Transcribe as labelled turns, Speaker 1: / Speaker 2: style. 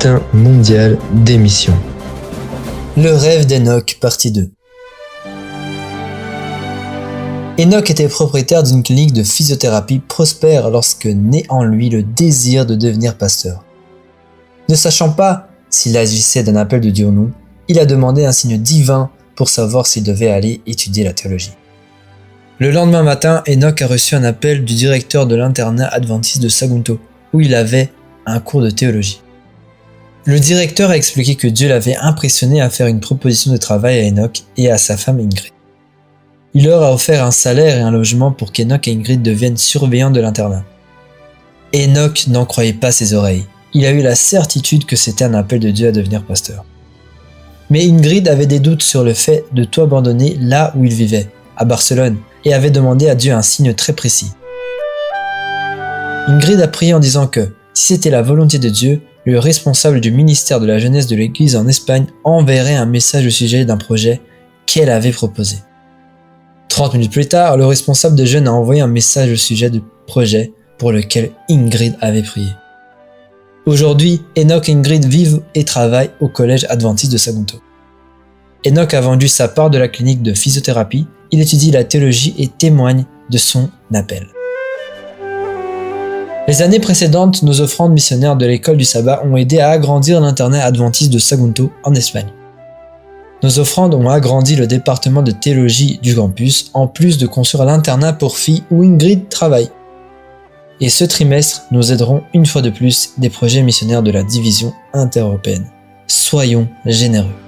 Speaker 1: bulletin mondial d'émission.
Speaker 2: Le rêve d'Enoch, partie 2. Enoch était propriétaire d'une clinique de physiothérapie prospère lorsque naît en lui le désir de devenir pasteur. Ne sachant pas s'il agissait d'un appel de Dieu ou non, il a demandé un signe divin pour savoir s'il devait aller étudier la théologie. Le lendemain matin, Enoch a reçu un appel du directeur de l'internat adventiste de Sagunto, où il avait un cours de théologie. Le directeur a expliqué que Dieu l'avait impressionné à faire une proposition de travail à Enoch et à sa femme Ingrid. Il leur a offert un salaire et un logement pour qu'Enoch et Ingrid deviennent surveillants de l'internat. Enoch n'en croyait pas ses oreilles. Il a eu la certitude que c'était un appel de Dieu à devenir pasteur. Mais Ingrid avait des doutes sur le fait de tout abandonner là où il vivait, à Barcelone, et avait demandé à Dieu un signe très précis. Ingrid a prié en disant que, si c'était la volonté de Dieu, le responsable du ministère de la jeunesse de l'église en Espagne enverrait un message au sujet d'un projet qu'elle avait proposé. 30 minutes plus tard, le responsable de jeunes a envoyé un message au sujet du projet pour lequel Ingrid avait prié. Aujourd'hui, Enoch et Ingrid vivent et travaillent au collège adventiste de Sagunto. Enoch a vendu sa part de la clinique de physiothérapie, il étudie la théologie et témoigne de son appel. Les années précédentes, nos offrandes missionnaires de l'école du sabbat ont aidé à agrandir l'internat adventiste de Sagunto en Espagne. Nos offrandes ont agrandi le département de théologie du campus, en plus de construire l'internat pour filles où Ingrid travaille. Et ce trimestre, nous aiderons une fois de plus des projets missionnaires de la division intereuropéenne. Soyons généreux.